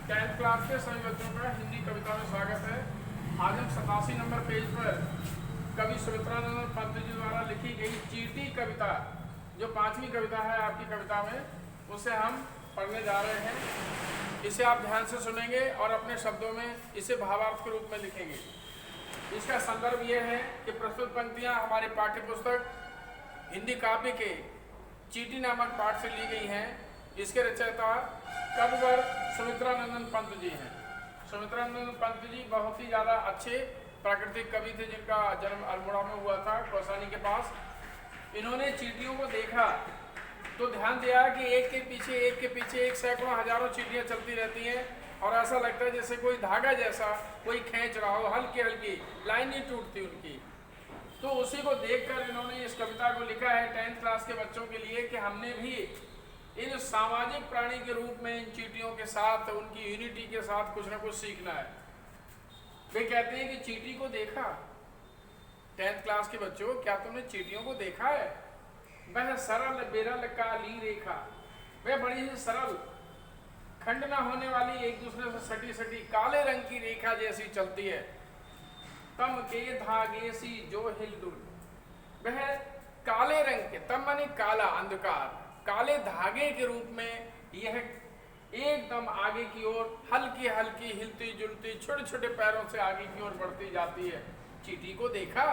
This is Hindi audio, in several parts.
10th क्लास के सभी बच्चों का हिंदी कविता में स्वागत है। आज हम 87 नंबर पेज पर कवि सुमित्रानंद पंत जी द्वारा लिखी गई चींटी कविता, जो 5वीं कविता है आपकी कविता में, उसे हम पढ़ने जा रहे हैं। इसे आप ध्यान से सुनेंगे और अपने शब्दों में इसे भावार्थ के रूप में लिखेंगे। इसका संदर्भ ये है कि प्रस्तुत पंक्तियाँ हमारे पाठ्य पुस्तक हिंदी काव्य के चींटी नामक पाठ से ली गई हैं। इसके रचयिता कविवर सुमित्रानंद पंत जी हैं। सुमित्रानंद पंत जी बहुत ही ज़्यादा अच्छे प्राकृतिक कवि थे, जिनका जन्म अल्मोड़ा में हुआ था, कौसानी के पास। इन्होंने चींटियों को देखा तो ध्यान दिया कि एक के पीछे एक सैकड़ों हजारों चींटियाँ चलती रहती हैं और ऐसा लगता है जैसे कोई धागा जैसा कोई खींच रहा हो, हल्की हल्की लाइन नहीं टूटती उनकी। तो उसी को देखकर इन्होंने इस कविता को लिखा है 10th क्लास के बच्चों के लिए कि हमने भी इन सामाजिक प्राणी के रूप में इन चींटियों के साथ, उनकी यूनिटी के साथ कुछ ना कुछ सीखना है। वे कहते हैं कि चींटी को देखा। 10th क्लास के बच्चों, क्या तुमने चींटियों को देखा है? वह सरल बिरल काली रेखा, वह बड़ी ही सरल, खंड ना होने वाली, एक दूसरे से सटी सटी काले रंग की रेखा जैसी चलती है। तम के धागे सी जो हिलडुल, वह काले रंग के, तम माने काला, अंधकार, काले धागे के रूप में यह एकदम आगे की ओर हल्की हल्की हिलती जुलती छोटे छोटे पैरों से आगे की ओर बढ़ती जाती है। चींटी को देखा।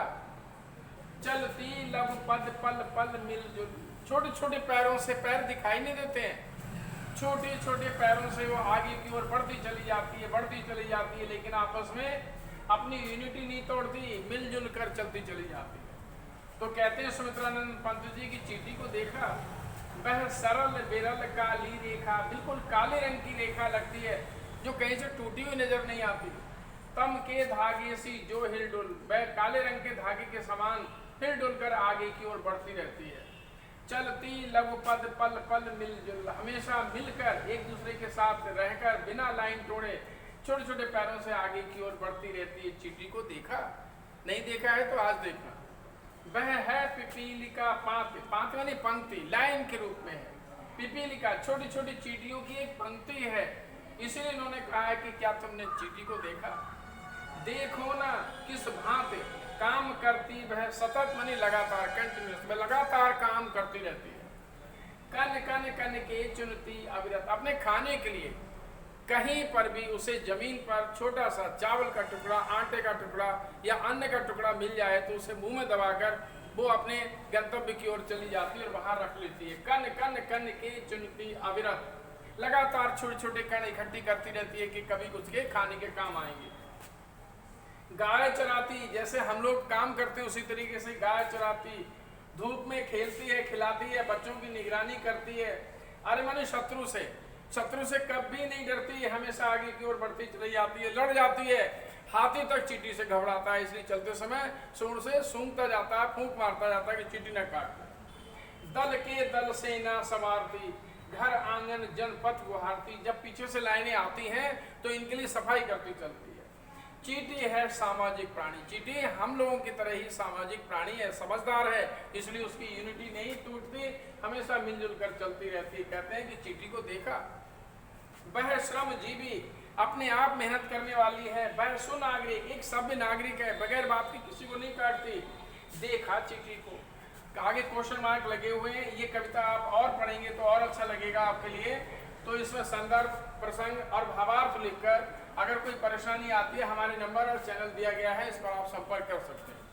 चलती लव पद पल पल मिलजुल, छोटे छोटे पैरों से, पैर दिखाई नहीं देते हैं, छोटे छोटे पैरों से वो आगे की ओर बढ़ती चली जाती है, लेकिन आपस में अपनी यूनिटी नहीं तोड़ती, मिलजुल कर चलती चली जाती है। तो कहते हैं सुमित्रानंद पंत जी की चींटी को देखा, वह सरल बिरल काली रेखा, बिल्कुल काले रंग की रेखा लगती है जो कहीं से टूटी हुई नजर नहीं आती। तम के धागे सी जो हिलडुल, वह काले रंग के धागे के समान हिलडुल कर आगे की ओर बढ़ती रहती है। चलती लव पद पल पल मिलजुल, हमेशा मिलकर एक दूसरे के साथ रहकर बिना लाइन तोड़े छोटे छोटे पैरों से आगे की ओर बढ़ती रहती है। चींटी को देखा? नहीं देखा है तो आज देखना। वह है पिपीलिका पांति, पांति माने पंक्ति, लाइन के रूप में है। पिपीलिका छोटी छोटी चींटियों की एक पंक्ति है, इसलिए इन्होंने कहा है कि क्या तुमने चींटी को देखा? देखो ना किस भांति काम करती वह, सतत माने लगातार, कंटिन्यूस, वह लगातार काम करती रहती है। कन कन कन के चुनती अविरत, अपने खाने के लिए कहीं पर भी उसे जमीन पर छोटा सा चावल का टुकड़ा, आटे का टुकड़ा या अन्न का टुकड़ा मिल जाए तो उसे मुंह में दबाकर वो अपने गंतव्य की ओर चली जाती है और बाहर रख लेती है। कन कन कन के चुनती अविरत, लगातार छोटे छोटे कण इकट्ठी करती रहती है कि कभी कुछ के खाने के काम आएंगे। गाय चराती, जैसे हम लोग काम करते हैं उसी तरीके से गाय चराती, धूप में खेलती है, खिलाती है, बच्चों की निगरानी करती है। अरे माने शत्रु से कभी नहीं डरती, हमेशा आगे की ओर बढ़ती चली जाती है, लड़ जाती है। हाथी तक चींटी से घबराता है, इसलिए चलते समय सूंड से सूंघता जाता है, फूंक मारता जाता है कि चींटी न काट। दल के दल सेना संवारती, घर आंगन जनपथ गुहारती, जब पीछे से लाइनें आती हैं तो इनके लिए सफाई करती चलती है। चींटी है सामाजिक प्राणी, चींटी हम लोगों की तरह ही सामाजिक प्राणी है, समझदार है, इसलिए उसकी यूनिटी नहीं टूटती, हमेशा मिलजुल कर चलती रहती है। कहते हैं कि चींटी को देखा। वह श्रमजीवी, अपने आप मेहनत करने वाली है। वह सुनागरिक, एक सभ्य नागरिक है, बगैर बात के किसी को नहीं काटती। देखा चींटी को, आगे क्वेश्चन मार्क लगे हुए हैं। ये कविता आप और पढ़ेंगे तो और अच्छा लगेगा आपके लिए। तो इसमें संदर्भ, प्रसंग और भावार्थ लिखकर अगर कोई परेशानी आती है, हमारे नंबर और चैनल दिया गया है, इस पर आप संपर्क कर सकते हैं।